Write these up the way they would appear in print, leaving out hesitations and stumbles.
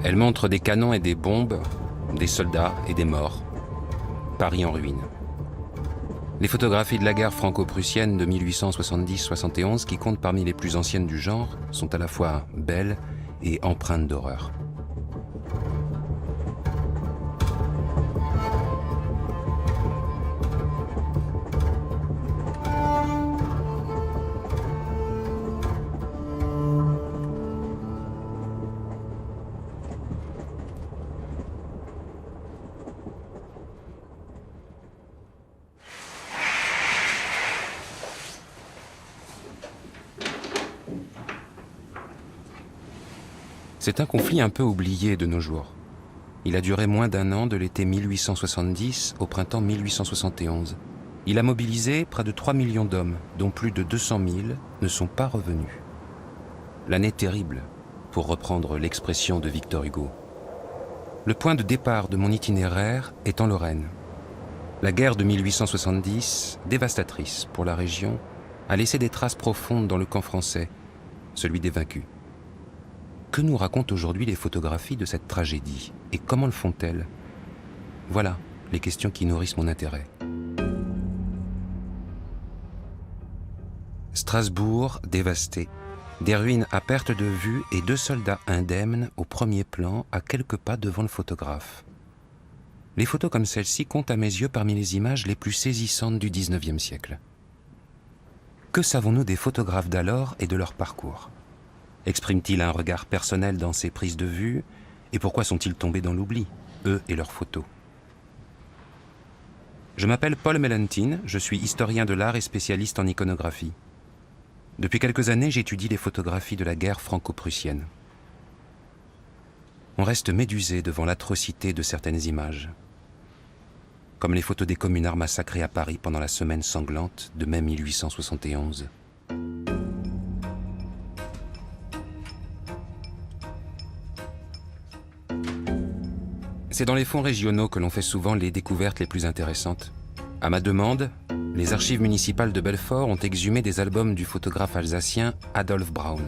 Elle montre des canons et des bombes, des soldats et des morts. Paris en ruine. Les photographies de la guerre franco-prussienne de 1870-71, qui comptent parmi les plus anciennes du genre, sont à la fois belles et empreintes d'horreur. C'est un conflit un peu oublié de nos jours. Il a duré moins d'un an, de l'été 1870 au printemps 1871. Il a mobilisé près de 3 millions d'hommes, dont plus de 200 000 ne sont pas revenus. L'année terrible, pour reprendre l'expression de Victor Hugo. Le point de départ de mon itinéraire est en Lorraine. La guerre de 1870, dévastatrice pour la région, a laissé des traces profondes dans le camp français, celui des vaincus. Que nous racontent aujourd'hui les photographies de cette tragédie et comment le font-elles? Voilà les questions qui nourrissent mon intérêt. Strasbourg dévasté, des ruines à perte de vue et 2 soldats indemnes au premier plan à quelques pas devant le photographe. Les photos comme celle-ci comptent à mes yeux parmi les images les plus saisissantes du XIXe siècle. Que savons-nous des photographes d'alors et de leur parcours? Expriment-ils un regard personnel dans ces prises de vue? Et pourquoi sont-ils tombés dans l'oubli, eux et leurs photos? Je m'appelle Paul Mellentine, je suis historien de l'art et spécialiste en iconographie. Depuis quelques années, j'étudie les photographies de la guerre franco-prussienne. On reste médusé devant l'atrocité de certaines images. Comme les photos des communards massacrés à Paris pendant la semaine sanglante de mai 1871. C'est dans les fonds régionaux que l'on fait souvent les découvertes les plus intéressantes. À ma demande, les archives municipales de Belfort ont exhumé des albums du photographe alsacien Adolf Braun.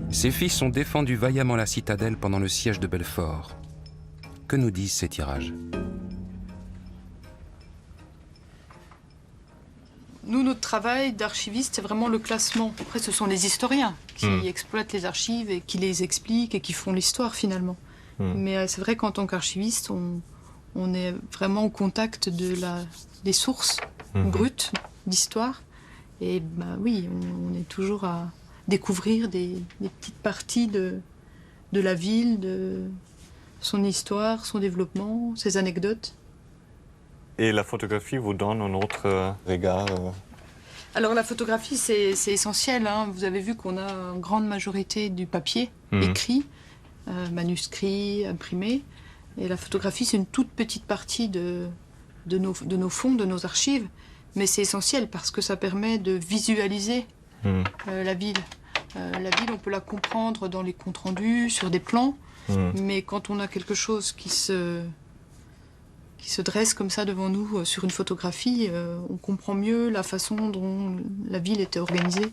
Ses fils ont défendu vaillamment la citadelle pendant le siège de Belfort. Que nous disent ces tirages? Nous, notre travail d'archiviste, c'est vraiment le classement. Après, ce sont les historiens qui exploitent les archives et qui les expliquent et qui font l'histoire, finalement. Mais c'est vrai qu'en tant qu'archiviste, on est vraiment au contact des sources brutes d'histoire. Et bah, oui, on est toujours à découvrir des petites parties de la ville, de son histoire, son développement, ses anecdotes. Et la photographie vous donne un autre regard Alors la photographie, c'est essentiel, hein. Vous avez vu qu'on a une grande majorité du papier écrit, manuscrit, imprimé. Et la photographie, c'est une toute petite partie de nos fonds, de nos archives. Mais c'est essentiel parce que ça permet de visualiser la ville. La ville, on peut la comprendre dans les comptes rendus, sur des plans. Mais quand on a quelque chose qui se dresse comme ça devant nous sur une photographie, on comprend mieux la façon dont la ville était organisée.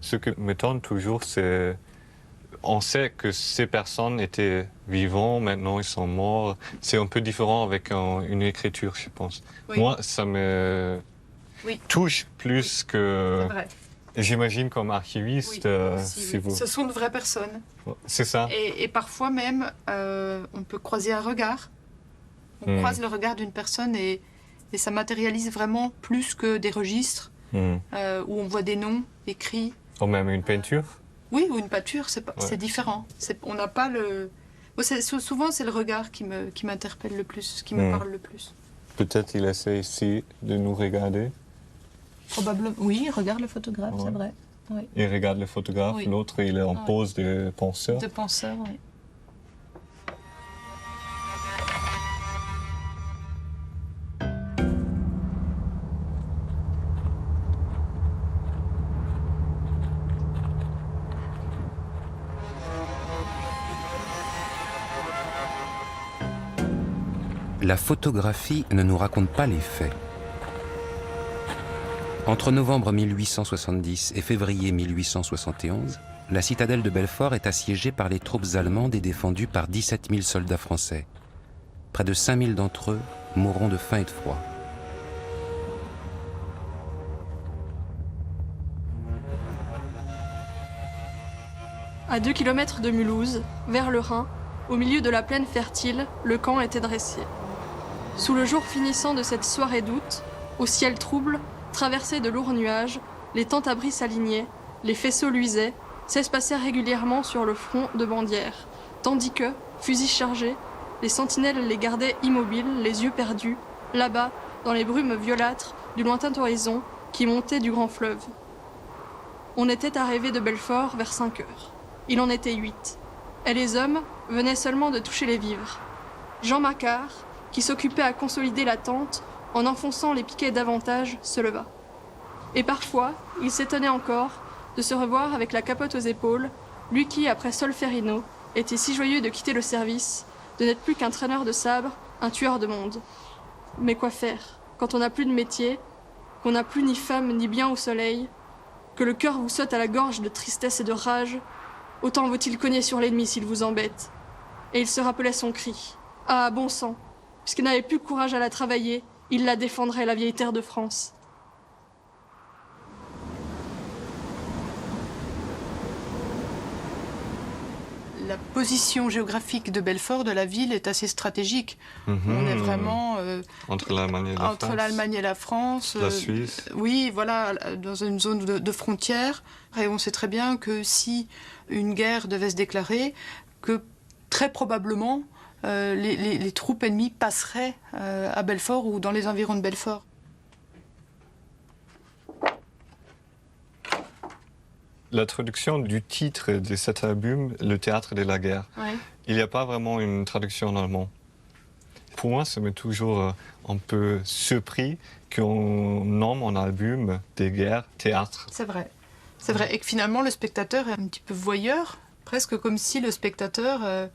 Ce qui m'étonne toujours, c'est on sait que ces personnes étaient vivantes, maintenant ils sont morts. C'est un peu différent avec une écriture, je pense. Oui. Moi, ça me touche plus que... C'est vrai. J'imagine comme archiviste, si vous... Ce sont de vraies personnes. C'est ça. Et parfois même, on peut croiser un regard. On croise le regard d'une personne et ça matérialise vraiment plus que des registres où on voit des noms écrits. Ou même une peinture? Oui, ou une peinture, c'est différent. On n'a pas le... Souvent, c'est le regard qui m'interpelle le plus, qui me parle le plus. Peut-être il essaie ici de nous regarder. Probablement. Oui, il regarde le photographe, c'est vrai. Oui. Il regarde le photographe, l'autre il est en pose de penseur. De penseur, oui. la photographie ne nous raconte pas les faits. Entre novembre 1870 et février 1871, la citadelle de Belfort est assiégée par les troupes allemandes et défendue par 17 000 soldats français. Près de 5 000 d'entre eux mourront de faim et de froid. À 2 kilomètres de Mulhouse, vers le Rhin, au milieu de la plaine fertile, le camp était dressé. Sous le jour finissant de cette soirée d'août, au ciel trouble, traversé de lourds nuages, les tentes-abris s'alignaient, les faisceaux luisaient, s'espaçaient régulièrement sur le front de bandières, tandis que, fusils chargés, les sentinelles les gardaient immobiles, les yeux perdus, là-bas, dans les brumes violâtres du lointain horizon qui montait du grand fleuve. On était arrivé de Belfort vers 5 heures. Il en était 8. Et les hommes venaient seulement de toucher les vivres. Jean Macquart, qui s'occupait à consolider la tente en enfonçant les piquets davantage, se leva. Et parfois, il s'étonnait encore de se revoir avec la capote aux épaules, lui qui, après Solferino, était si joyeux de quitter le service, de n'être plus qu'un traîneur de sabre, un tueur de monde. Mais quoi faire, quand on n'a plus de métier, qu'on n'a plus ni femme ni bien au soleil, que le cœur vous saute à la gorge de tristesse et de rage, autant vaut-il cogner sur l'ennemi s'il vous embête. Et il se rappelait son cri. Ah, bon sang, puisqu'il n'avait plus courage à la travailler, il la défendrait, la vieille terre de France. La position géographique de Belfort, de la ville, est assez stratégique. On est vraiment entre l'Allemagne et la entre France. l'Allemagne et la France. La Suisse. Oui, voilà, dans une zone de frontière. Et on sait très bien que si une guerre devait se déclarer, que très probablement les troupes ennemies passeraient à Belfort ou dans les environs de Belfort. La traduction du titre de cet album, Le théâtre de la guerre, Ouais. il n'y a pas vraiment une traduction en allemand. Pour moi, ça m'est toujours un peu surpris qu'on nomme en album des guerres théâtre. C'est vrai. C'est vrai. Et que finalement, le spectateur est un petit peu voyeur, presque comme si le spectateur,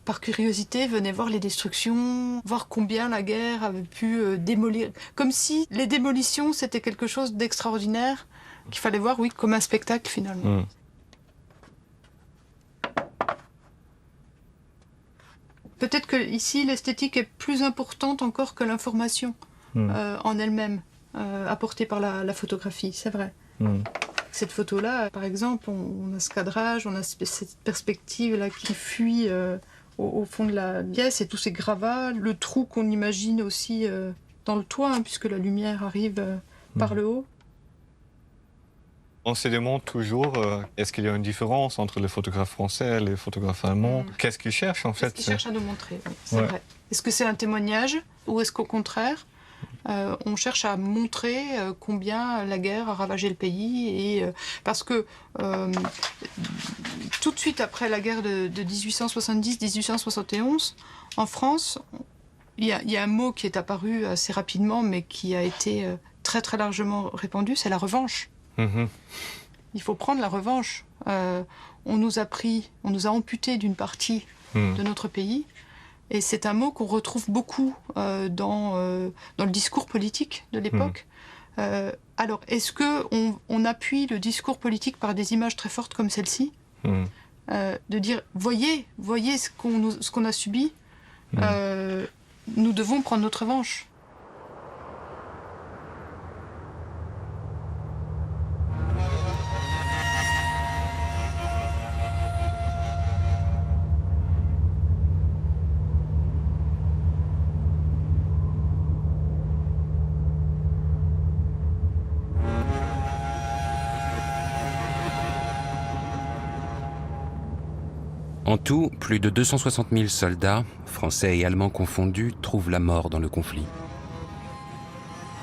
par curiosité, venait voir les destructions, voir combien la guerre avait pu démolir. Comme si les démolitions, c'était quelque chose d'extraordinaire, qu'il fallait voir, oui, comme un spectacle finalement. Peut-être que ici, l'esthétique est plus importante encore que l'information en elle-même, apportée par la photographie, c'est vrai. Cette photo-là, par exemple, on a ce cadrage, on a cette perspective-là qui fuit au fond de la pièce, et tous ces gravats, le trou qu'on imagine aussi dans le toit, puisque la lumière arrive par le haut. On se demande toujours, est-ce qu'il y a une différence entre les photographes français et les photographes allemands? Qu'est-ce qu'ils cherchent en fait? Qu'est-ce qu'ils cherchent à nous montrer, oui, c'est vrai. Est-ce que c'est un témoignage ou est-ce qu'au contraire, on cherche à montrer combien la guerre a ravagé le pays et, parce que tout de suite après la guerre de 1870-1871, en France, il y a un mot qui est apparu assez rapidement mais qui a été très très largement répandu, c'est la revanche. Il faut prendre la revanche. On nous a amputé d'une partie de notre pays. Et c'est un mot qu'on retrouve beaucoup dans le discours politique de l'époque. Alors, est-ce qu'on appuie le discours politique par des images très fortes comme celle-ci, de dire, voyez ce qu'on a subi, nous devons prendre notre revanche. En tout, plus de 260 000 soldats, français et allemands confondus, trouvent la mort dans le conflit.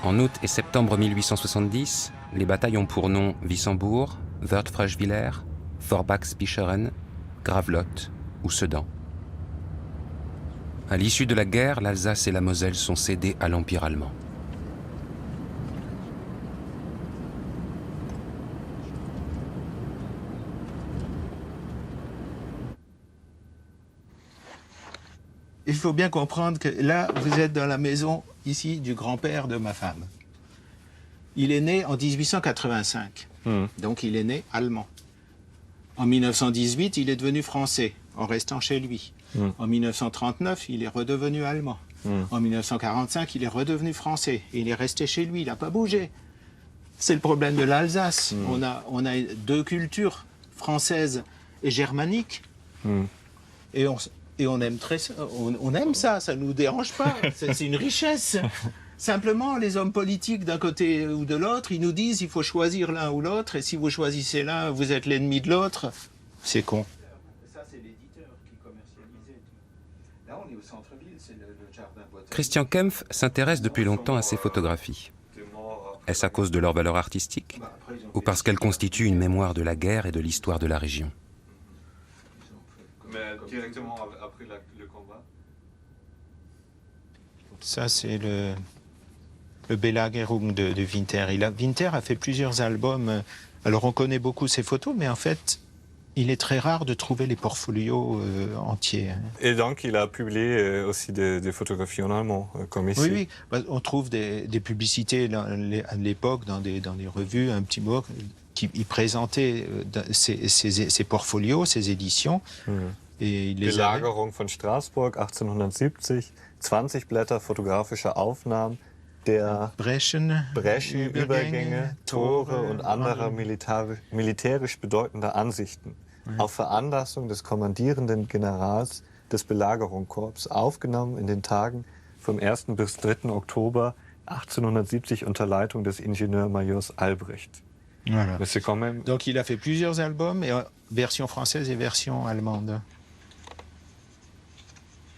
En août et septembre 1870, les batailles ont pour nom Wissembourg, Wörth-Fröschwiller, Forbach-Spicheren, Gravelotte ou Sedan. À l'issue de la guerre, l'Alsace et la Moselle sont cédées à l'Empire allemand. il faut bien comprendre que là, vous êtes dans la maison, ici, du grand-père de ma femme. Il est né en 1885, donc il est né allemand. En 1918, il est devenu français, en restant chez lui. En 1939, il est redevenu allemand. En 1945, il est redevenu français. Il est resté chez lui, il n'a pas bougé. C'est le problème de l'Alsace. On a deux cultures, française et germanique. Et on aime on aime ça ne nous dérange pas. C'est une richesse. Simplement, les hommes politiques d'un côté ou de l'autre, ils nous disent il faut choisir l'un ou l'autre, et si vous choisissez l'un, vous êtes l'ennemi de l'autre. C'est con. Ça, c'est l'éditeur qui commercialisait. Là, on est au centre-ville, c'est le jardin botanique. Christian Kempf s'intéresse depuis longtemps à ces photographies. Est-ce à cause de leur valeur artistique ou parce qu'elles constituent une mémoire de la guerre et de l'histoire de la région? Mais directement après le combat. Ça, c'est le Belagerung de Winter. Winter a fait plusieurs albums. Alors, on connaît beaucoup ses photos, mais en fait, il est très rare de trouver les portfolios entiers. Et donc, il a publié aussi des photographies en allemand, comme ici. Oui. On trouve des publicités à l'époque dans des revues, un petit mot, qui présentait ses portfolios, ses éditions. Et il les Belagerung von Straßburg 1870, 20 Blätter fotografischer Aufnahmen der Breschen, Übergänge, Tore und anderer militärisch bedeutender Ansichten. Auf Veranlassung des kommandierenden Generals des Belagerungskorps, aufgenommen in den Tagen vom 1. bis 3. Oktober 1870 unter Leitung des Ingenieurmajors Albrecht. Voilà. Mais c'est quand même... Donc il a fait plusieurs albums, version française et version allemande.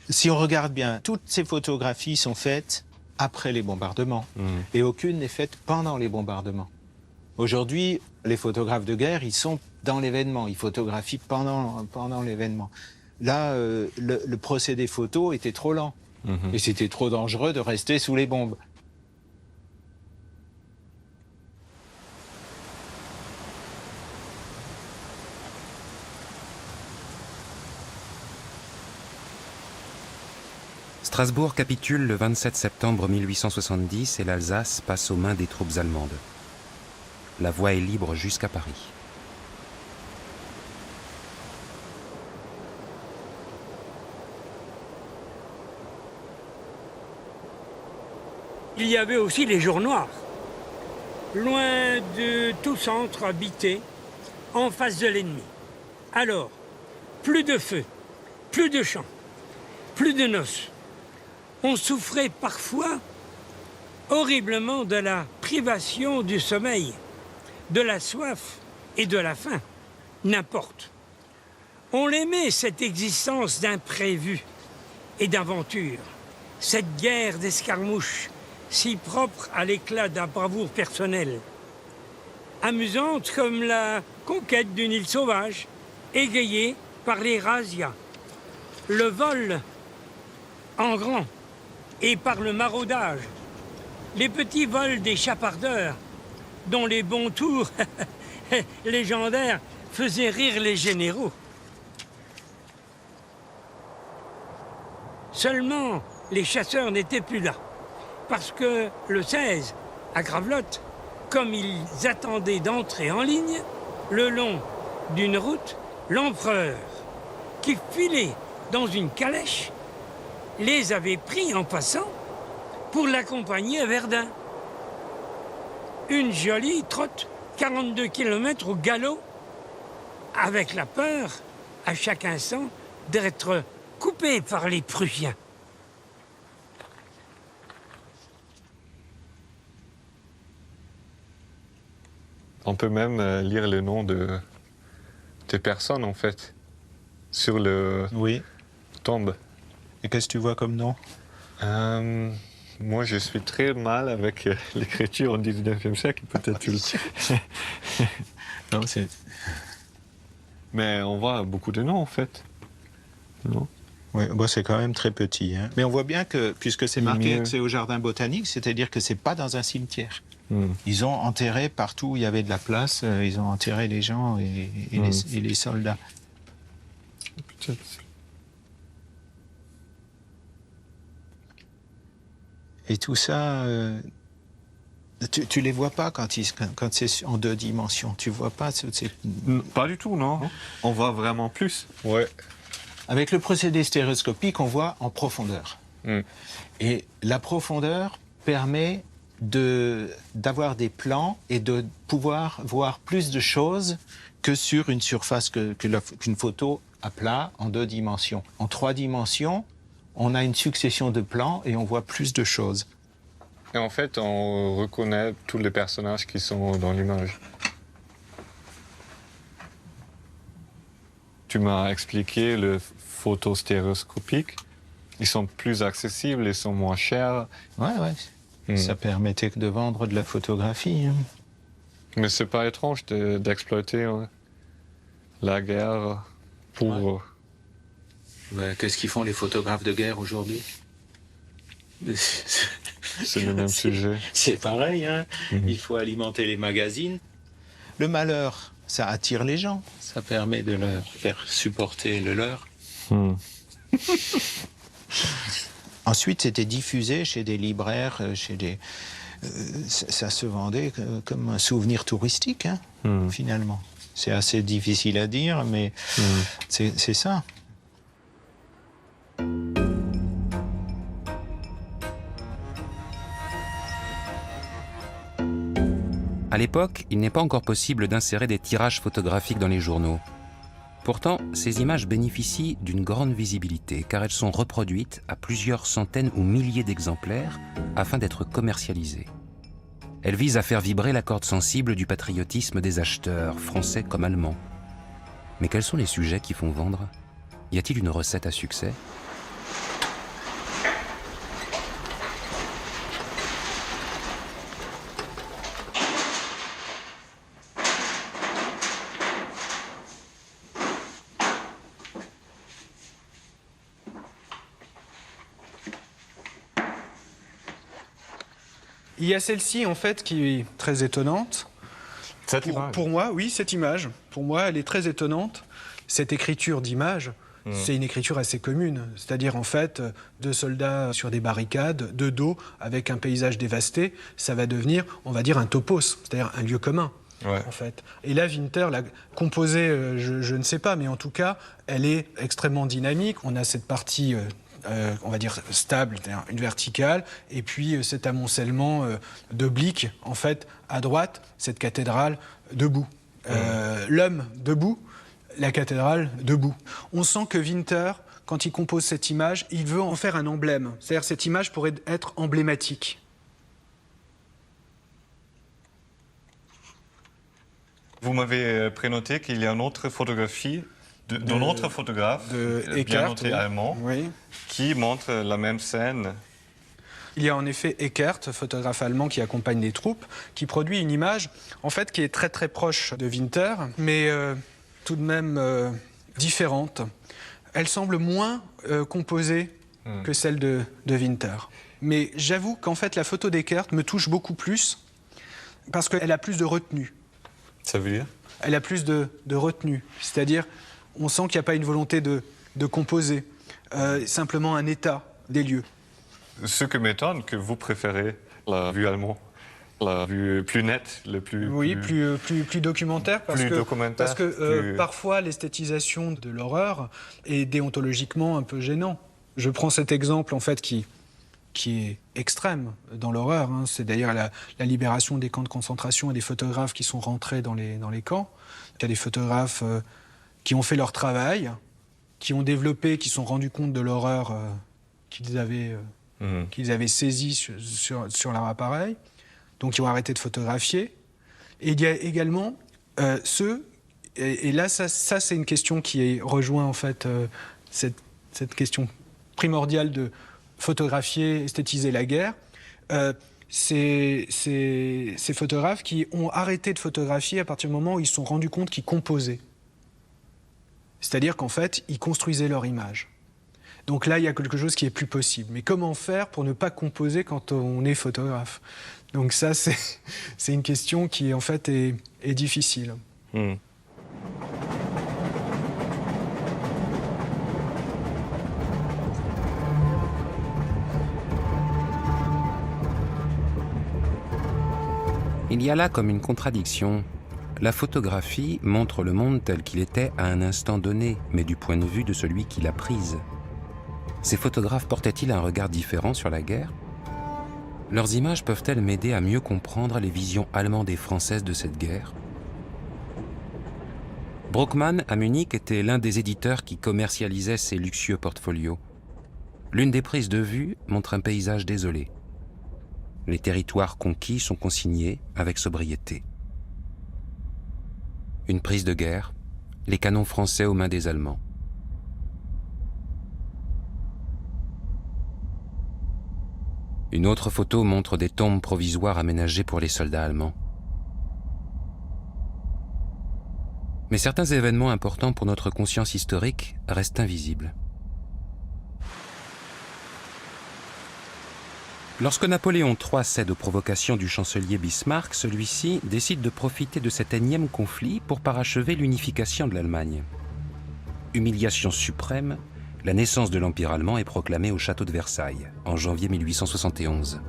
Si on regarde bien, toutes ces photographies sont faites après les bombardements. Et aucune n'est faite pendant les bombardements. Aujourd'hui, les photographes de guerre, ils sont dans l'événement, ils photographient pendant l'événement. Là, le procédé photo était trop lent. Et c'était trop dangereux de rester sous les bombes. Strasbourg capitule le 27 septembre 1870 et l'Alsace passe aux mains des troupes allemandes. La voie est libre jusqu'à Paris. Il y avait aussi les jours noirs, loin de tout centre habité, en face de l'ennemi. Alors, plus de feu, plus de chants, plus de noces. On souffrait parfois horriblement de la privation du sommeil, de la soif et de la faim, n'importe. On aimait cette existence d'imprévu et d'aventure, cette guerre d'escarmouches, si propre à l'éclat de la bravoure personnelle. Amusante comme la conquête d'une île sauvage, égayée par les razzias, le vol en grand et par le maraudage, les petits vols des chapardeurs, dont les bons tours légendaires faisaient rire les généraux. Seulement, les chasseurs n'étaient plus là, parce que le 16, à Gravelotte, comme ils attendaient d'entrer en ligne, le long d'une route, l'empereur, qui filait dans une calèche, les avait pris en passant pour l'accompagner à Verdun. Une jolie trotte, 42 km au galop, avec la peur, à chaque instant, d'être coupé par les Prussiens. On peut même lire le nom des personnes, en fait, sur le tombe. Et qu'est-ce que tu vois comme nom? Moi, je suis très mal avec l'écriture au 19e siècle, peut-être. Non, c'est... Mais on voit beaucoup de noms, en fait. Non? Oui, bon, c'est quand même très petit. Hein. Mais on voit bien que, puisque c'est marqué que c'est au jardin botanique, c'est-à-dire que c'est pas dans un cimetière. Ils ont enterré partout où il y avait de la place, ils ont enterré les gens et les soldats. Peut-être. Et tout ça, tu les vois pas quand c'est en 2 dimensions. Tu vois pas. Pas du tout, non. On voit vraiment plus. Ouais. Avec le procédé stéréoscopique, on voit en profondeur. Et la profondeur permet d'avoir des plans et de pouvoir voir plus de choses que sur une surface qu'une photo à plat en 2 dimensions. En 3 dimensions, on a une succession de plans et on voit plus de choses. Et en fait, on reconnaît tous les personnages qui sont dans l'image. Tu m'as expliqué le photo stéréoscopique. Ils sont plus accessibles, ils sont moins chers. Ouais. Ça permettait de vendre de la photographie. Hein. Mais c'est pas étrange d'exploiter la guerre pour... Qu'est-ce qu'ils font les photographes de guerre aujourd'hui? C'est le même sujet. C'est pareil, hein. Il faut alimenter les magazines. Le malheur, ça attire les gens. Ça permet de leur faire supporter le leur. Ensuite, c'était diffusé chez des libraires, ça se vendait comme un souvenir touristique, hein, finalement. C'est assez difficile à dire, mais c'est ça. À l'époque, il n'est pas encore possible d'insérer des tirages photographiques dans les journaux. Pourtant, ces images bénéficient d'une grande visibilité car elles sont reproduites à plusieurs centaines ou milliers d'exemplaires afin d'être commercialisées. Elles visent à faire vibrer la corde sensible du patriotisme des acheteurs, français comme allemands. Mais quels sont les sujets qui font vendre? Y a-t-il une recette à succès? Il y a celle-ci, en fait, qui est très étonnante. Pour moi, oui, cette image. Pour moi, elle est très étonnante. Cette écriture d'image, c'est une écriture assez commune. C'est-à-dire, en fait, 2 soldats sur des barricades, de dos, avec un paysage dévasté, ça va devenir, on va dire, un topos, c'est-à-dire un lieu commun. En fait. Et là, Winter l'a composée, je ne sais pas, mais en tout cas, elle est extrêmement dynamique. On a cette partie... on va dire stable, une verticale, et puis cet amoncellement d'obliques, en fait, à droite, cette cathédrale debout. L'homme debout, la cathédrale debout. On sent que Winter, quand il compose cette image, il veut en faire un emblème. C'est-à-dire cette image pourrait être emblématique. Vous m'avez prénoté qu'il y a une autre photographie d'un autre photographe, bien noté allemand, qui montre la même scène. Il y a en effet Eckert, photographe allemand qui accompagne les troupes, qui produit une image en fait qui est très très proche de Winter, mais tout de même différente. Elle semble moins composée que celle de Winter. Mais j'avoue qu'en fait la photo d'Eckert me touche beaucoup plus parce qu'elle a plus de retenue. Ça veut dire? Elle a plus de retenue, c'est-à-dire on sent qu'il n'y a pas une volonté de composer, simplement un état des lieux. Ce que m'étonne, que vous préférez la vue allemande, la vue plus nette, le plus... Oui, plus documentaire, parce que parfois l'esthétisation de l'horreur est déontologiquement un peu gênant. Je prends cet exemple en fait qui est extrême dans l'horreur. Hein. C'est d'ailleurs la libération des camps de concentration et des photographes qui sont rentrés dans les camps. Il y a des photographes... qui ont fait leur travail, qui ont développé, qui se sont rendus compte de l'horreur qu'ils avaient saisie sur leur appareil, donc qui ont arrêté de photographier. Et il y a également ceux, et là, ça c'est une question qui rejoint en fait cette question primordiale de photographier, esthétiser la guerre. Ces photographes qui ont arrêté de photographier à partir du moment où ils se sont rendus compte qu'ils composaient. C'est-à-dire qu'en fait, ils construisaient leur image. Donc là, il y a quelque chose qui est plus possible. Mais comment faire pour ne pas composer quand on est photographe? Donc ça, c'est une question qui, en fait, est difficile. Il y a là comme une contradiction. La photographie montre le monde tel qu'il était à un instant donné, mais du point de vue de celui qui l'a prise. Ces photographes portaient-ils un regard différent sur la guerre? Leurs images peuvent-elles m'aider à mieux comprendre les visions allemandes et françaises de cette guerre? Bruckmann, à Munich, était l'un des éditeurs qui commercialisaient ces luxueux portfolios. L'une des prises de vue montre un paysage désolé. Les territoires conquis sont consignés avec sobriété. Une prise de guerre, les canons français aux mains des Allemands. Une autre photo montre des tombes provisoires aménagées pour les soldats allemands. Mais certains événements importants pour notre conscience historique restent invisibles. Lorsque Napoléon III cède aux provocations du chancelier Bismarck, celui-ci décide de profiter de cet énième conflit pour parachever l'unification de l'Allemagne. Humiliation suprême, la naissance de l'Empire allemand est proclamée au château de Versailles, en janvier 1871.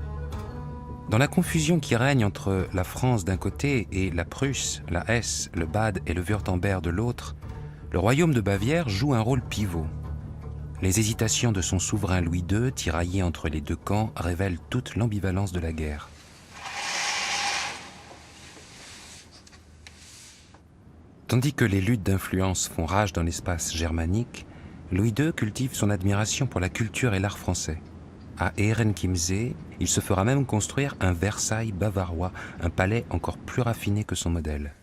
Dans la confusion qui règne entre la France d'un côté et la Prusse, la Hesse, le Bade et le Wurtemberg de l'autre, le royaume de Bavière joue un rôle pivot. Les hésitations de son souverain Louis II, tiraillé entre les deux camps, révèlent toute l'ambivalence de la guerre. Tandis que les luttes d'influence font rage dans l'espace germanique, Louis II cultive son admiration pour la culture et l'art français. À Ehrenchiemsee, il se fera même construire un Versailles bavarois, un palais encore plus raffiné que son modèle.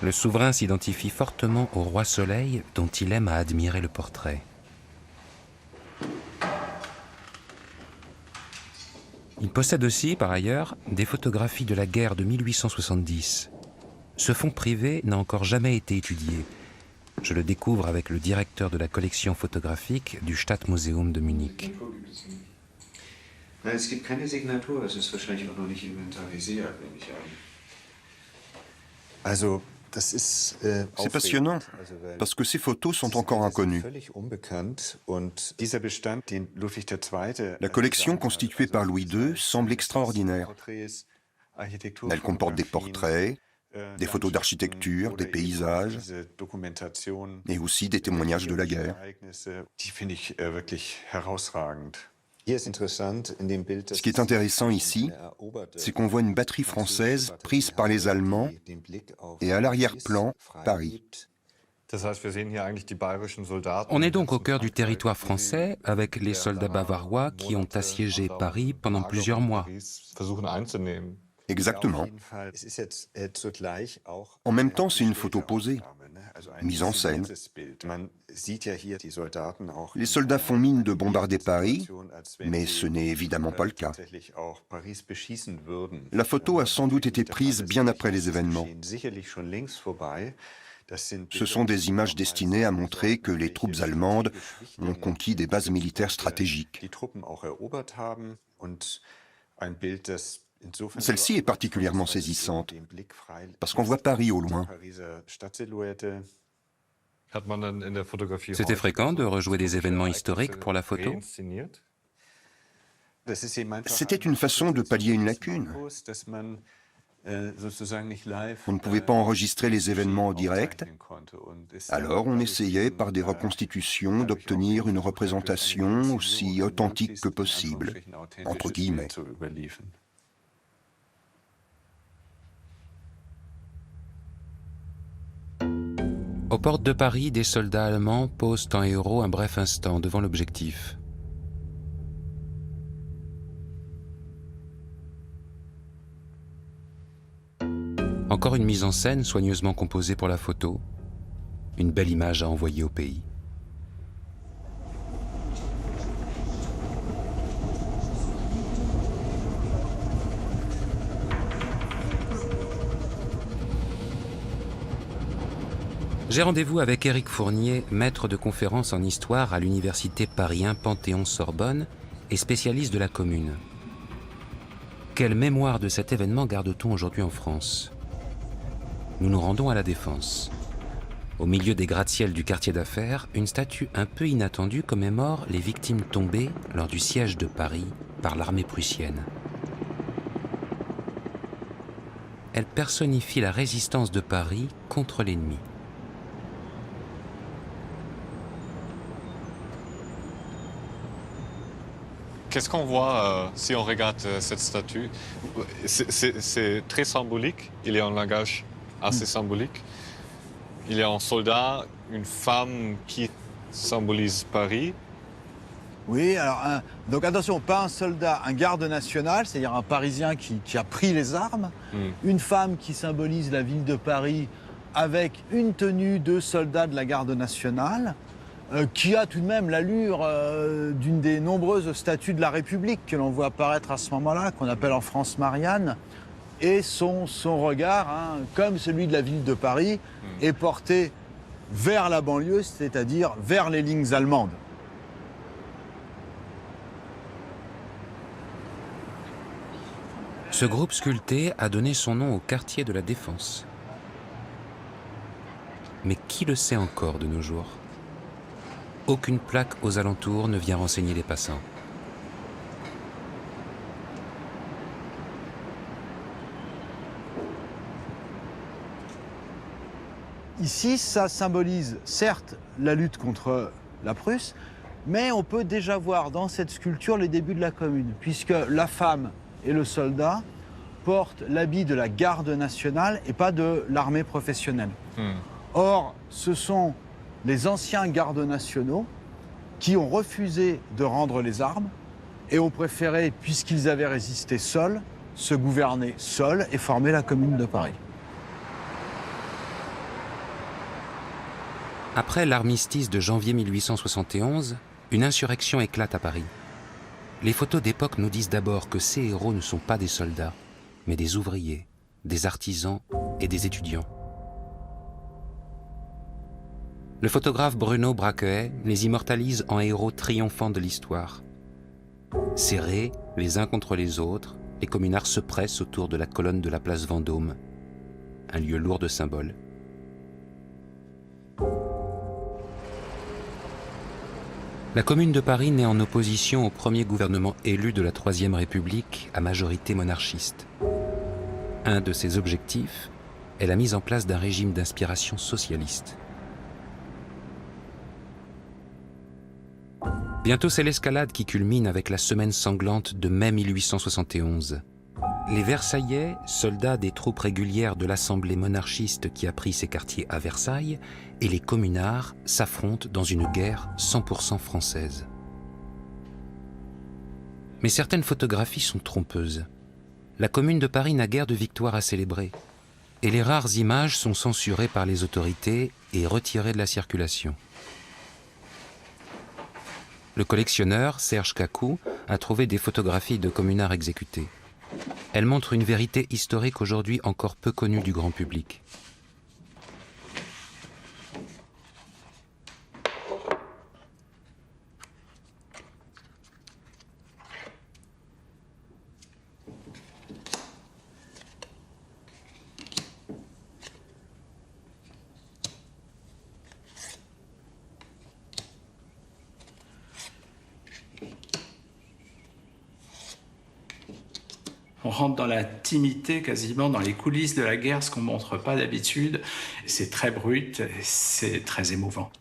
Le souverain s'identifie fortement au roi Soleil, dont il aime à admirer le portrait. Il possède aussi, par ailleurs, des photographies de la guerre de 1870. Ce fonds privé n'a encore jamais été étudié. Je le découvre avec le directeur de la collection photographique du Stadtmuseum de Munich. Es gibt keine Signatur, es ist wahrscheinlich auch noch nicht inventarisiert, nehme ich an. Also, c'est passionnant, parce que ces photos sont encore inconnues. La collection constituée par Louis II semble extraordinaire. Elle comporte des portraits, des photos d'architecture, des paysages, et aussi des témoignages de la guerre. Ce qui est intéressant ici, c'est qu'on voit une batterie française prise par les Allemands et à l'arrière-plan, Paris. On est donc au cœur du territoire français avec les soldats bavarois qui ont assiégé Paris pendant plusieurs mois. Exactement. En même temps, c'est une photo posée, mise en scène. Les soldats font mine de bombarder Paris, mais ce n'est évidemment pas le cas. La photo a sans doute été prise bien après les événements. Ce sont des images destinées à montrer que les troupes allemandes ont conquis des bases militaires stratégiques. Celle-ci est particulièrement saisissante, parce qu'on voit Paris au loin. C'était fréquent de rejouer des événements historiques pour la photo? C'était une façon de pallier une lacune. On ne pouvait pas enregistrer les événements en direct, alors on essayait par des reconstitutions d'obtenir une représentation aussi authentique que possible, entre guillemets. Aux portes de Paris, des soldats allemands posent en héros un bref instant devant l'objectif. Encore une mise en scène soigneusement composée pour la photo, une belle image à envoyer au pays. J'ai rendez-vous avec Éric Fournier, maître de conférences en histoire à l'université Paris 1 Panthéon-Sorbonne et spécialiste de la Commune. Quelle mémoire de cet événement garde-t-on aujourd'hui en France? Nous nous rendons à la Défense. Au milieu des gratte-ciels du quartier d'affaires, une statue un peu inattendue commémore les victimes tombées lors du siège de Paris par l'armée prussienne. Elle personnifie la résistance de Paris contre l'ennemi. Qu'est-ce qu'on voit si on regarde cette statue? C'est très symbolique, il y a un langage assez symbolique. Il y a un soldat, une femme qui symbolise Paris. Oui, alors, donc attention, pas un soldat, un garde national, c'est-à-dire un Parisien qui a pris les armes, une femme qui symbolise la ville de Paris avec une tenue de soldat de la garde nationale, qui a tout de même l'allure d'une des nombreuses statues de la République que l'on voit apparaître à ce moment-là, qu'on appelle en France Marianne, et son regard, comme celui de la ville de Paris, est porté vers la banlieue, c'est-à-dire vers les lignes allemandes. Ce groupe sculpté a donné son nom au quartier de la Défense. Mais qui le sait encore de nos jours? Aucune plaque aux alentours ne vient renseigner les passants. Ici, ça symbolise certes la lutte contre la Prusse, mais on peut déjà voir dans cette sculpture les débuts de la Commune, puisque la femme et le soldat portent l'habit de la garde nationale et pas de l'armée professionnelle. Or, ce sont les anciens gardes nationaux qui ont refusé de rendre les armes et ont préféré, puisqu'ils avaient résisté seuls, se gouverner seuls et former la Commune de Paris. Après l'armistice de janvier 1871, une insurrection éclate à Paris. Les photos d'époque nous disent d'abord que ces héros ne sont pas des soldats, mais des ouvriers, des artisans et des étudiants. Le photographe Bruno Braqueuet les immortalise en héros triomphants de l'histoire. Serrés les uns contre les autres, les communards se pressent autour de la colonne de la place Vendôme, un lieu lourd de symboles. La Commune de Paris naît en opposition au premier gouvernement élu de la Troisième République à majorité monarchiste. Un de ses objectifs est la mise en place d'un régime d'inspiration socialiste. Bientôt, c'est l'escalade qui culmine avec la semaine sanglante de mai 1871. Les Versaillais, soldats des troupes régulières de l'Assemblée monarchiste qui a pris ses quartiers à Versailles, et les communards s'affrontent dans une guerre 100% française. Mais certaines photographies sont trompeuses. La Commune de Paris n'a guère de victoire à célébrer, et les rares images sont censurées par les autorités et retirées de la circulation. Le collectionneur, Serge Cacou, a trouvé des photographies de communards exécutés. Elles montrent une vérité historique aujourd'hui encore peu connue du grand public. On rentre dans l'intimité, quasiment dans les coulisses de la guerre, ce qu'on ne montre pas d'habitude. C'est très brut, c'est très émouvant.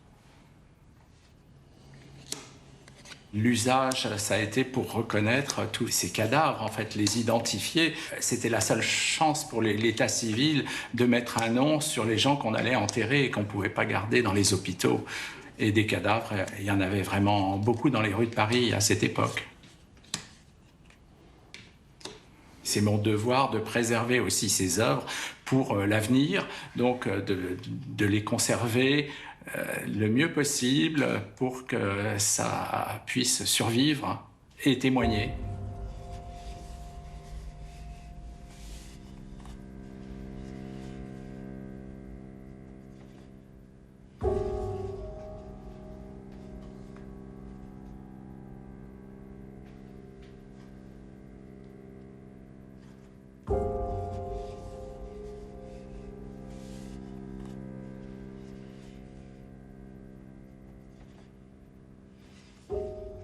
L'usage, ça a été pour reconnaître tous ces cadavres, en fait, les identifier. C'était la seule chance pour l'état civil de mettre un nom sur les gens qu'on allait enterrer et qu'on ne pouvait pas garder dans les hôpitaux. Et des cadavres, il y en avait vraiment beaucoup dans les rues de Paris à cette époque. C'est mon devoir de préserver aussi ces œuvres pour l'avenir, donc de les conserver le mieux possible pour que ça puisse survivre et témoigner.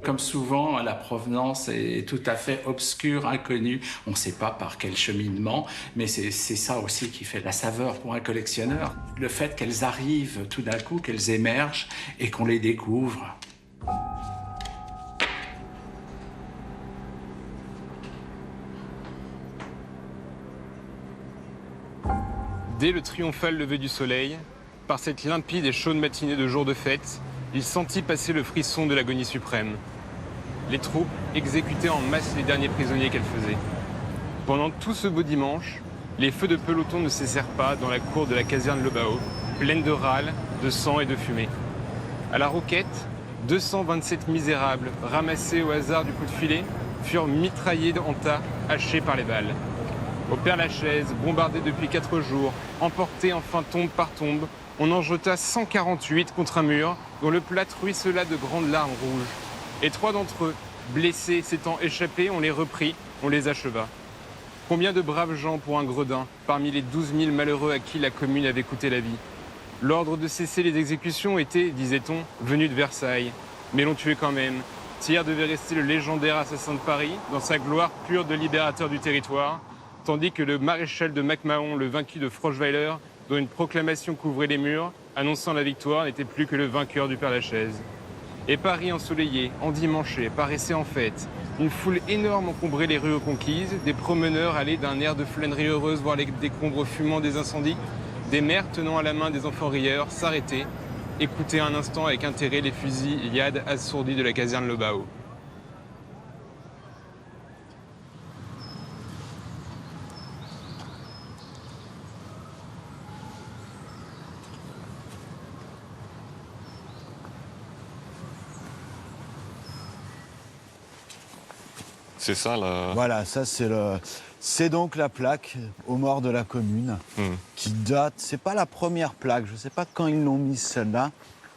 comme souvent, la provenance est tout à fait obscure, inconnue. On ne sait pas par quel cheminement, mais c'est ça aussi qui fait la saveur pour un collectionneur. Le fait qu'elles arrivent tout d'un coup, qu'elles émergent et qu'on les découvre. Dès le triomphal lever du soleil, par cette limpide et chaude matinée de jour de fête, il sentit passer le frisson de l'agonie suprême. Les troupes exécutaient en masse les derniers prisonniers qu'elles faisaient. Pendant tout ce beau dimanche, les feux de peloton ne cessèrent pas dans la cour de la caserne Lobau, pleine de râles, de sang et de fumée. À la Roquette, 227 misérables, ramassés au hasard du coup de filet, furent mitraillés en tas, hachés par les balles. Au Père-Lachaise, bombardé depuis 4 jours, emporté enfin tombe par tombe, on en jeta 148 contre un mur dont le plâtre ruissela de grandes larmes rouges. Et 3 d'entre eux, blessés, s'étant échappés, on les reprit, on les acheva. Combien de braves gens pour un gredin, parmi les 12 000 malheureux à qui la commune avait coûté la vie. L'ordre de cesser les exécutions était, disait-on, venu de Versailles. Mais l'on tuait quand même. Thiers devait rester le légendaire assassin de Paris, dans sa gloire pure de libérateur du territoire, tandis que le maréchal de MacMahon, le vaincu de Froschweiler, dont une proclamation couvrait les murs, annonçant la victoire, n'était plus que le vainqueur du Père-Lachaise. Et Paris ensoleillé, endimanché, paraissait en fête. Une foule énorme encombrait les rues reconquises, des promeneurs allaient d'un air de flânerie heureuse voir les décombres fumants des incendies, des mères tenant à la main des enfants rieurs s'arrêtaient, écoutaient un instant avec intérêt les fusillades assourdies de la caserne Lobau. C'est ça là. Voilà, ça c'est donc la plaque aux morts de la commune qui date. C'est pas la première plaque, je sais pas quand ils l'ont mise celle-là.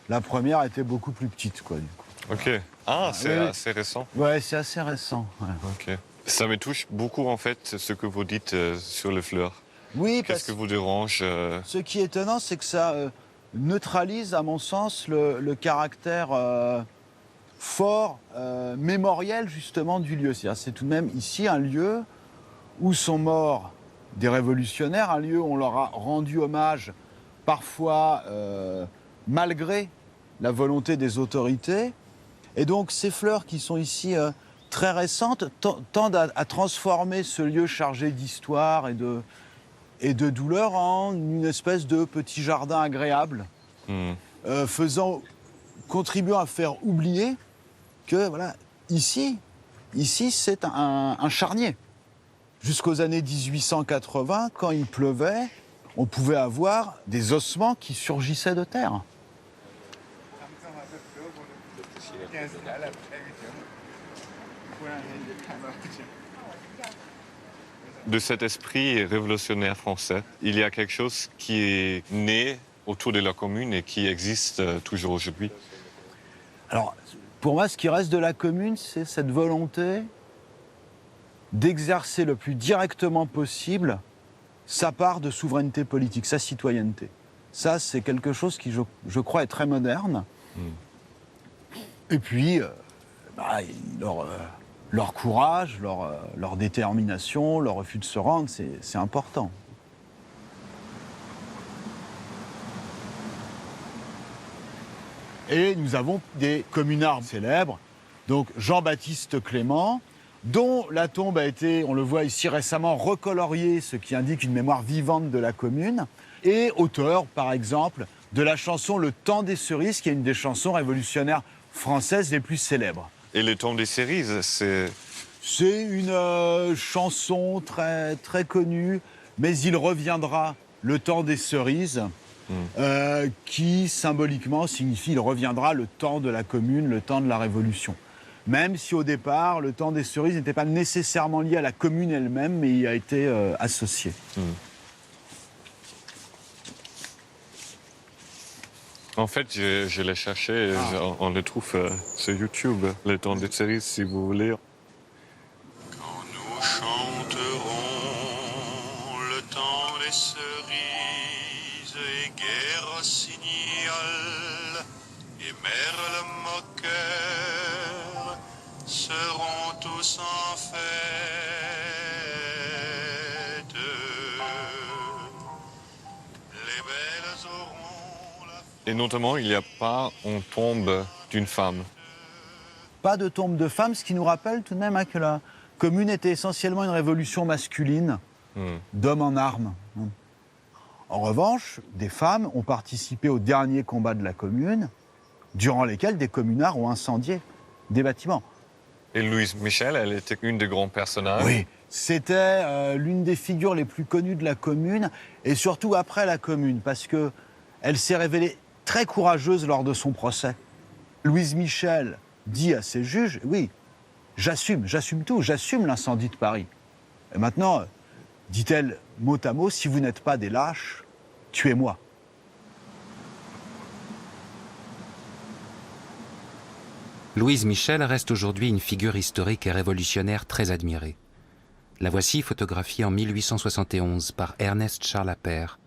La première était beaucoup plus petite quoi du coup. Ok. Ah, c'est assez récent. Ouais, c'est assez récent. Ouais. Ok. Ça me touche beaucoup en fait ce que vous dites sur les fleurs. Oui, qu'est-ce que vous dérange Ce qui est étonnant, c'est que ça neutralise, à mon sens, le caractère fort, mémoriel justement du lieu. C'est tout de même ici un lieu où sont morts des révolutionnaires, un lieu où on leur a rendu hommage parfois malgré la volonté des autorités. Et donc ces fleurs qui sont ici très récentes tendent à transformer ce lieu chargé d'histoire et de douleur en une espèce de petit jardin agréable, contribuant à faire oublier que voilà, ici c'est un charnier. Jusqu'aux années 1880, quand il pleuvait, on pouvait avoir des ossements qui surgissaient de terre. De cet esprit révolutionnaire français, il y a quelque chose qui est né autour de la commune et qui existe toujours aujourd'hui. Alors, pour moi, ce qui reste de la commune, c'est cette volonté d'exercer le plus directement possible sa part de souveraineté politique, sa citoyenneté. Ça, c'est quelque chose qui, je crois, est très moderne. Et puis, leur courage, leur détermination, leur refus de se rendre, c'est important. Et nous avons des communards célèbres, donc Jean-Baptiste Clément, dont la tombe a été, on le voit ici récemment, recoloriée, ce qui indique une mémoire vivante de la commune, et auteur, par exemple, de la chanson « Le temps des cerises », qui est une des chansons révolutionnaires françaises les plus célèbres. Et le temps des cerises, c'est... C'est une chanson très, très connue, mais il reviendra, le temps des cerises, qui symboliquement signifie il reviendra le temps de la commune, le temps de la Révolution. Même si au départ, le temps des cerises n'était pas nécessairement lié à la commune elle-même, mais y a été associé. En fait, je l'ai cherché, on le trouve sur YouTube, le temps des cerises, si vous voulez. Quand nous chanterons le temps des cerises et guerre rossignol et merle moqueur seront tous en fête. Les belles auront la... Et notamment, il n'y a pas une tombe d'une femme. Pas de tombe de femme, ce qui nous rappelle tout de même que la Commune était essentiellement une révolution masculine, d'hommes en armes. En revanche, des femmes ont participé aux derniers combats de la Commune, durant lesquels des communards ont incendié des bâtiments. Et Louise Michel, elle était une des grands personnages. Oui, c'était l'une des figures les plus connues de la Commune, et surtout après la Commune, parce qu'elle s'est révélée très courageuse lors de son procès. Louise Michel dit à ses juges, oui, j'assume tout, j'assume l'incendie de Paris. Et maintenant, dit-elle mot à mot, si vous n'êtes pas des lâches, tuez-moi. Louise Michel reste aujourd'hui une figure historique et révolutionnaire très admirée. La voici photographiée en 1871 par Ernest Charles Appert.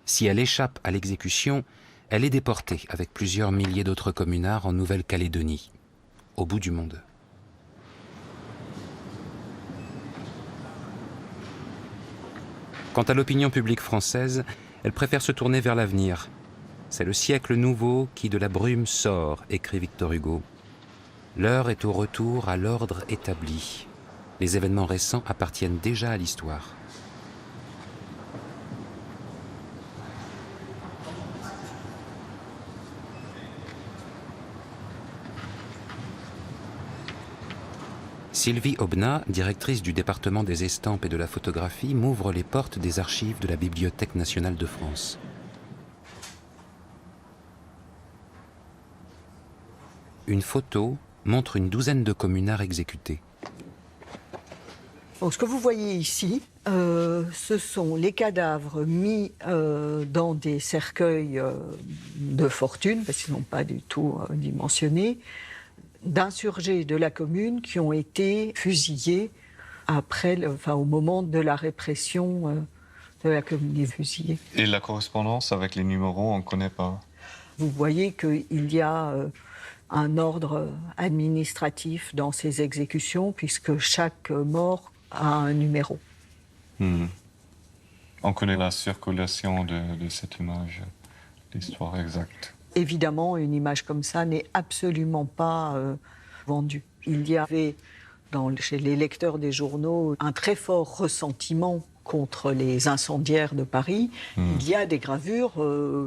Si elle échappe à l'exécution, elle est déportée avec plusieurs milliers d'autres communards en Nouvelle-Calédonie, au bout du monde. Quant à l'opinion publique française, elle préfère se tourner vers l'avenir. C'est le siècle nouveau qui de la brume sort, écrit Victor Hugo. L'heure est au retour à l'ordre établi. Les événements récents appartiennent déjà à l'histoire. Sylvie Aubenas, directrice du département des estampes et de la photographie, m'ouvre les portes des archives de la Bibliothèque nationale de France. Une photo montre une douzaine de communards exécutés. Donc, ce que vous voyez ici, ce sont les cadavres mis dans des cercueils de fortune, parce qu'ils n'ont pas du tout dimensionné, d'insurgés de la Commune qui ont été fusillés au moment de la répression de la Commune des fusillés. Et la correspondance avec les numéros, on ne connaît pas. Vous voyez qu'il y a un ordre administratif dans ces exécutions, puisque chaque mort a un numéro. On connaît la circulation de cette image, l'histoire exacte. Évidemment, une image comme ça n'est absolument pas vendue. Il y avait chez les lecteurs des journaux un très fort ressentiment contre les incendiaires de Paris. Il y a des gravures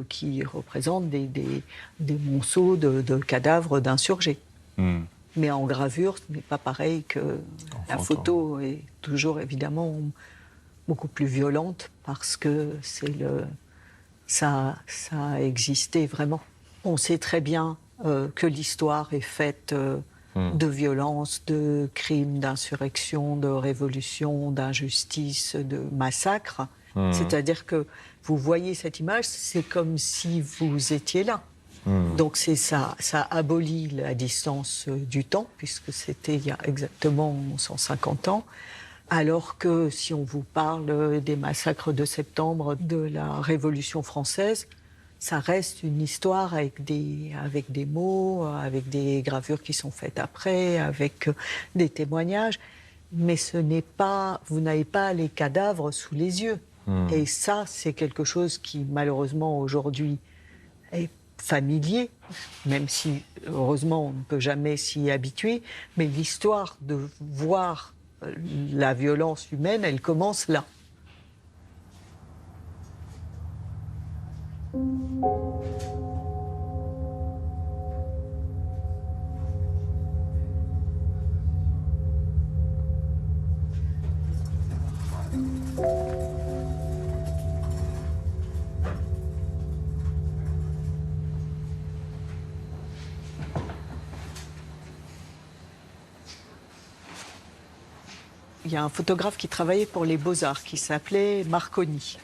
qui représentent des monceaux de cadavres d'insurgés. Mais en gravure, ce n'est pas pareil que la photo est toujours évidemment beaucoup plus violente parce que ça a existé vraiment. On sait très bien que l'histoire est faite de violences, de crimes, d'insurrection, de révolution, d'injustice, de massacres. C'est-à-dire que vous voyez cette image, c'est comme si vous étiez là. Donc ça abolit la distance du temps, puisque c'était il y a exactement 150 ans. Alors que si on vous parle des massacres de septembre, de la Révolution française, ça reste une histoire avec des mots, avec des gravures qui sont faites après, avec des témoignages. Mais vous n'avez pas les cadavres sous les yeux. Et ça, c'est quelque chose qui, malheureusement, aujourd'hui, est familier, même si, heureusement, on ne peut jamais s'y habituer. Mais l'histoire de voir la violence humaine, elle commence là. Il y a un photographe qui travaillait pour les Beaux-Arts, qui s'appelait Marconi,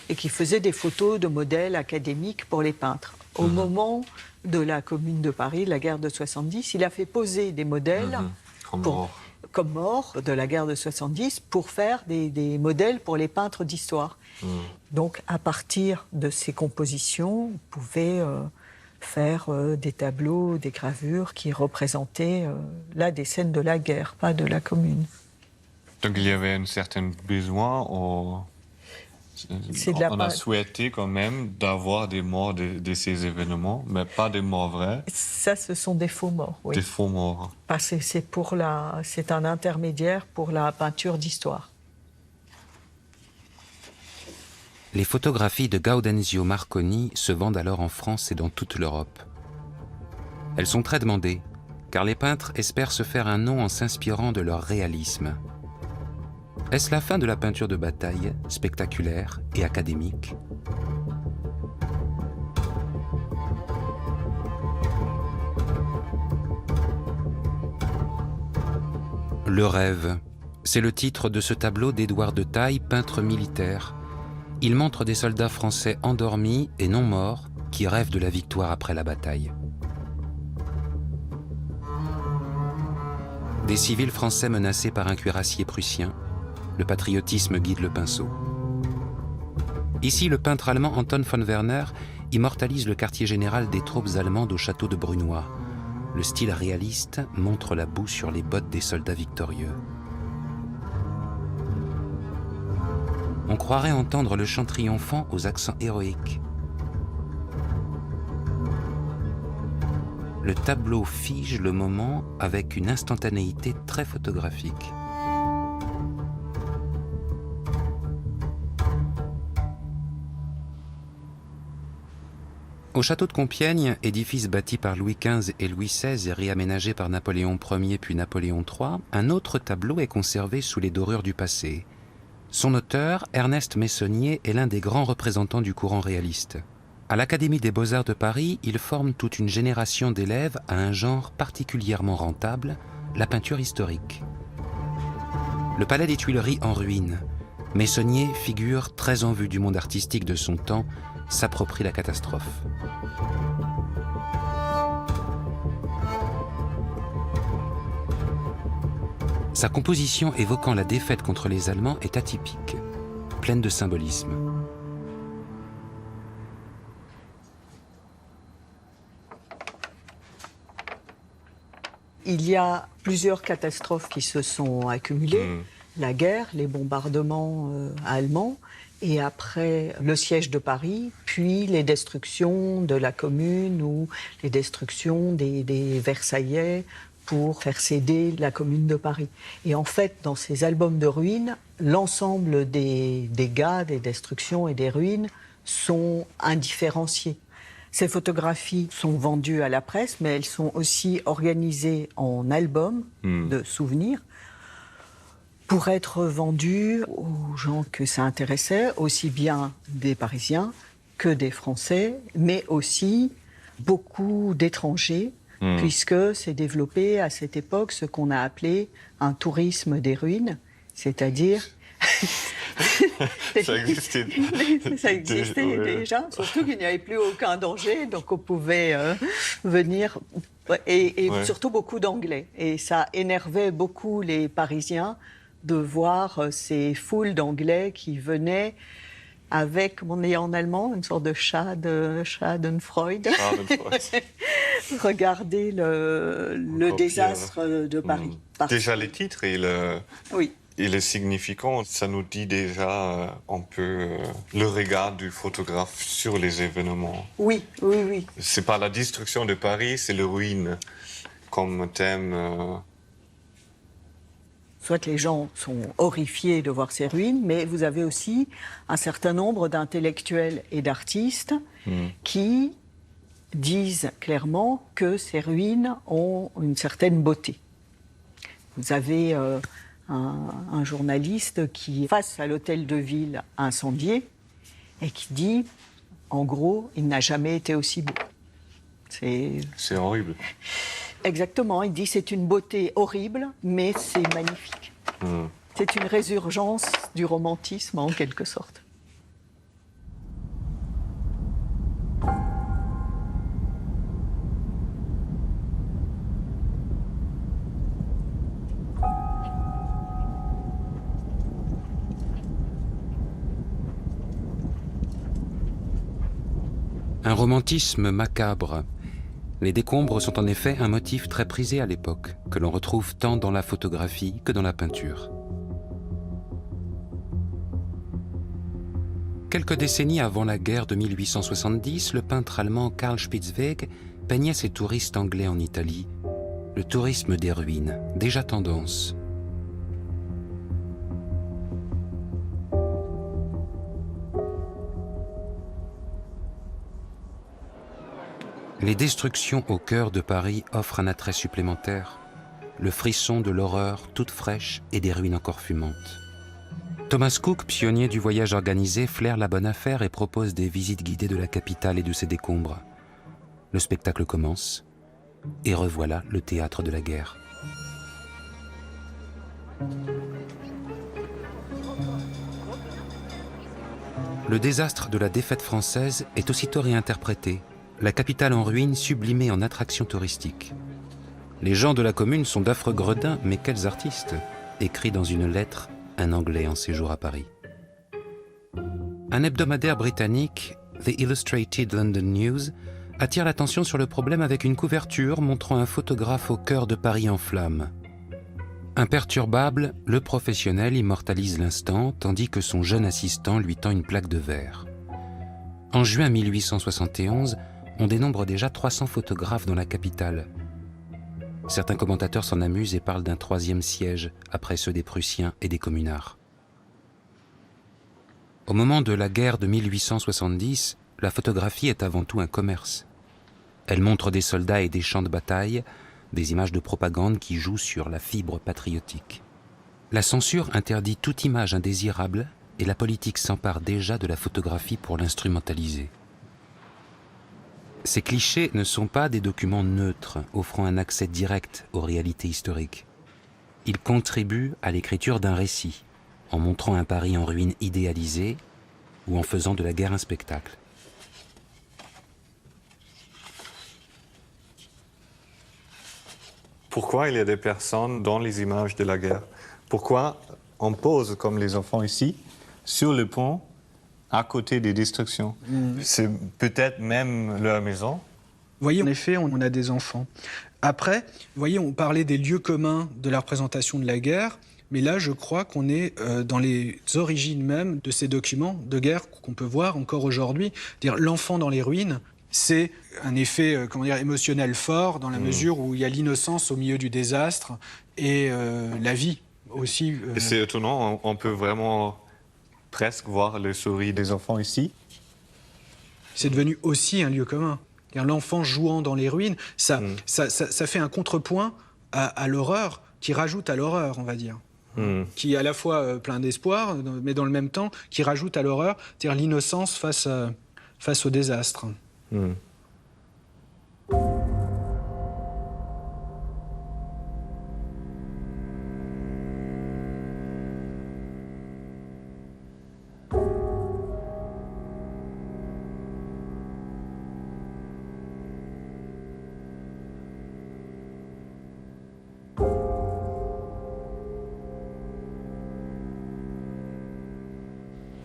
et qui faisait des photos de modèles académiques pour les peintres. Au moment de la Commune de Paris, la guerre de 70, il a fait poser des modèles comme morts de la guerre de 70 pour faire des modèles pour les peintres d'histoire. Donc, à partir de ces compositions, on pouvait faire des tableaux, des gravures qui représentaient là des scènes de la guerre, pas de la Commune. Donc il y avait un certain besoin, on a souhaité quand même d'avoir des morts de ces événements, mais pas des morts vrais. Ça, ce sont des faux morts, oui. Des faux morts. Parce que c'est un intermédiaire pour la peinture d'histoire. Les photographies de Gaudenzio Marconi se vendent alors en France et dans toute l'Europe. Elles sont très demandées, car les peintres espèrent se faire un nom en s'inspirant de leur réalisme. Est-ce la fin de la peinture de bataille, spectaculaire et académique ? Le rêve, c'est le titre de ce tableau d'Édouard de Taille, peintre militaire. Il montre des soldats français endormis et non morts qui rêvent de la victoire après la bataille. Des civils français menacés par un cuirassier prussien, le patriotisme guide le pinceau. Ici, le peintre allemand Anton von Werner immortalise le quartier général des troupes allemandes au château de Brunoy. Le style réaliste montre la boue sur les bottes des soldats victorieux. On croirait entendre le chant triomphant aux accents héroïques. Le tableau fige le moment avec une instantanéité très photographique. Au château de Compiègne, édifice bâti par Louis XV et Louis XVI et réaménagé par Napoléon Ier puis Napoléon III, un autre tableau est conservé sous les dorures du passé. Son auteur, Ernest Meissonnier, est l'un des grands représentants du courant réaliste. À l'Académie des Beaux-Arts de Paris, il forme toute une génération d'élèves à un genre particulièrement rentable, la peinture historique. Le palais des Tuileries en ruine. Meissonnier, figure très en vue du monde artistique de son temps, s'approprie la catastrophe. Sa composition évoquant la défaite contre les Allemands est atypique, pleine de symbolisme. Il y a plusieurs catastrophes qui se sont accumulées. La guerre, les bombardements allemands, et après le siège de Paris, puis les destructions de la Commune ou les destructions des Versaillais pour faire céder la Commune de Paris. Et en fait, dans ces albums de ruines, l'ensemble des dégâts, des destructions et des ruines sont indifférenciés. Ces photographies sont vendues à la presse, mais elles sont aussi organisées en albums de souvenirs pour être vendues aux gens que ça intéressait, aussi bien des Parisiens que des Français, mais aussi beaucoup d'étrangers, puisque s'est développé à cette époque ce qu'on a appelé un tourisme des ruines, c'est-à-dire... Ça existait. Ça existait déjà, surtout qu'il n'y avait plus aucun danger, donc on pouvait venir, et surtout beaucoup d'Anglais. Et ça énervait beaucoup les Parisiens de voir ces foules d'Anglais qui venaient avec, on est en allemand, une sorte de Schadenfreude, regarder le désastre de Paris. Déjà les titres et le significant, ça nous dit déjà un peu le regard du photographe sur les événements. Oui. C'est pas la destruction de Paris, c'est le ruine comme thème. Soit les gens sont horrifiés de voir ces ruines, mais vous avez aussi un certain nombre d'intellectuels et d'artistes qui disent clairement que ces ruines ont une certaine beauté. Vous avez un journaliste qui, face à l'hôtel de ville incendié, et qui dit, en gros, il n'a jamais été aussi beau. C'est horrible. Exactement, il dit c'est une beauté horrible, mais c'est magnifique. C'est une résurgence du romantisme en quelque sorte. Un romantisme macabre, Les décombres sont en effet un motif très prisé à l'époque, que l'on retrouve tant dans la photographie que dans la peinture. Quelques décennies avant la guerre de 1870, le peintre allemand Karl Spitzweg peignait ses touristes anglais en Italie, le tourisme des ruines, déjà tendance. Les destructions au cœur de Paris offrent un attrait supplémentaire, le frisson de l'horreur toute fraîche et des ruines encore fumantes. Thomas Cook, pionnier du voyage organisé, flaire la bonne affaire et propose des visites guidées de la capitale et de ses décombres. Le spectacle commence, et revoilà le théâtre de la guerre. Le désastre de la défaite française est aussitôt réinterprété, la capitale en ruine sublimée en attraction touristique. Les gens de la commune sont d'affreux gredins, mais quels artistes, écrit dans une lettre un Anglais en séjour à Paris. Un hebdomadaire britannique, The Illustrated London News, attire l'attention sur le problème avec une couverture montrant un photographe au cœur de Paris en flammes. Imperturbable, le professionnel immortalise l'instant tandis que son jeune assistant lui tend une plaque de verre. En juin 1871, on dénombre déjà 300 photographes dans la capitale. Certains commentateurs s'en amusent et parlent d'un troisième siège après ceux des Prussiens et des communards. Au moment de la guerre de 1870, la photographie est avant tout un commerce. Elle montre des soldats et des champs de bataille, des images de propagande qui jouent sur la fibre patriotique. La censure interdit toute image indésirable et la politique s'empare déjà de la photographie pour l'instrumentaliser. Ces clichés ne sont pas des documents neutres, offrant un accès direct aux réalités historiques. Ils contribuent à l'écriture d'un récit, en montrant un Paris en ruine idéalisé ou en faisant de la guerre un spectacle. Pourquoi il y a des personnes dans les images de la guerre? Pourquoi on pose, comme les enfants ici, sur le pont, à côté des destructions? C'est peut-être même leur maison. Vous voyez, en effet, on a des enfants. Après, vous voyez, on parlait des lieux communs de la représentation de la guerre, mais là, je crois qu'on est dans les origines même de ces documents de guerre qu'on peut voir encore aujourd'hui. C'est-à-dire, l'enfant dans les ruines, c'est un effet émotionnel fort dans la mesure où il y a l'innocence au milieu du désastre et la vie aussi. Et c'est étonnant, on peut vraiment presque voir le sourire des enfants ici. C'est devenu aussi un lieu commun. L'enfant jouant dans les ruines, ça fait un contrepoint à l'horreur, qui rajoute à l'horreur, on va dire. Qui est à la fois plein d'espoir, mais dans le même temps, qui rajoute à l'horreur, c'est-à-dire l'innocence face au désastre.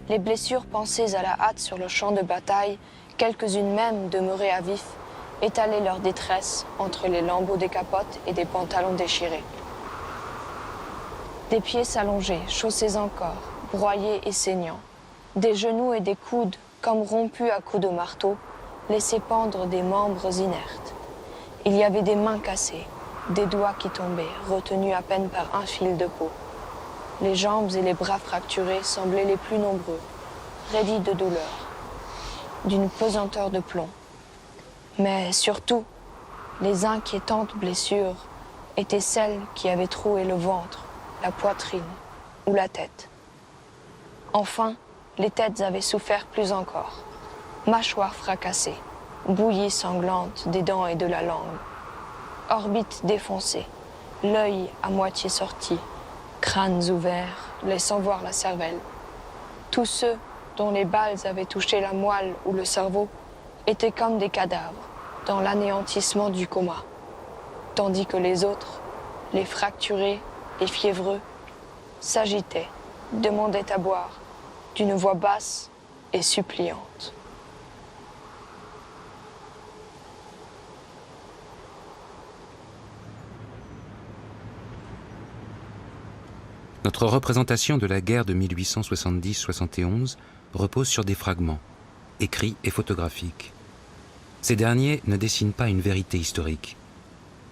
Les blessures pansées à la hâte sur le champ de bataille, quelques-unes même demeurées à vif, étalaient leur détresse entre les lambeaux des capotes et des pantalons déchirés. Des pieds s'allongeaient, chaussés encore, broyés et saignants. Des genoux et des coudes, comme rompus à coups de marteau, laissaient pendre des membres inertes. Il y avait des mains cassées, des doigts qui tombaient, retenus à peine par un fil de peau. Les jambes et les bras fracturés semblaient les plus nombreux, raidis de douleur, d'une pesanteur de plomb. Mais surtout, les inquiétantes blessures étaient celles qui avaient troué le ventre, la poitrine ou la tête. Enfin, les têtes avaient souffert plus encore. Mâchoires fracassées, bouillies sanglantes des dents et de la langue, orbites défoncées, l'œil à moitié sorti, crânes ouverts, laissant voir la cervelle. Tous ceux dont les balles avaient touché la moelle ou le cerveau étaient comme des cadavres dans l'anéantissement du coma, tandis que les autres, les fracturés, les fiévreux, s'agitaient, demandaient à boire, d'une voix basse et suppliante. Notre représentation de la guerre de 1870-71 repose sur des fragments, écrits et photographiques. Ces derniers ne dessinent pas une vérité historique.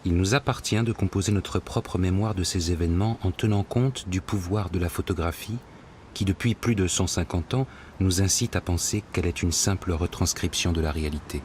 Il nous appartient de composer notre propre mémoire de ces événements en tenant compte du pouvoir de la photographie qui, depuis plus de 150 ans, nous incite à penser qu'elle est une simple retranscription de la réalité.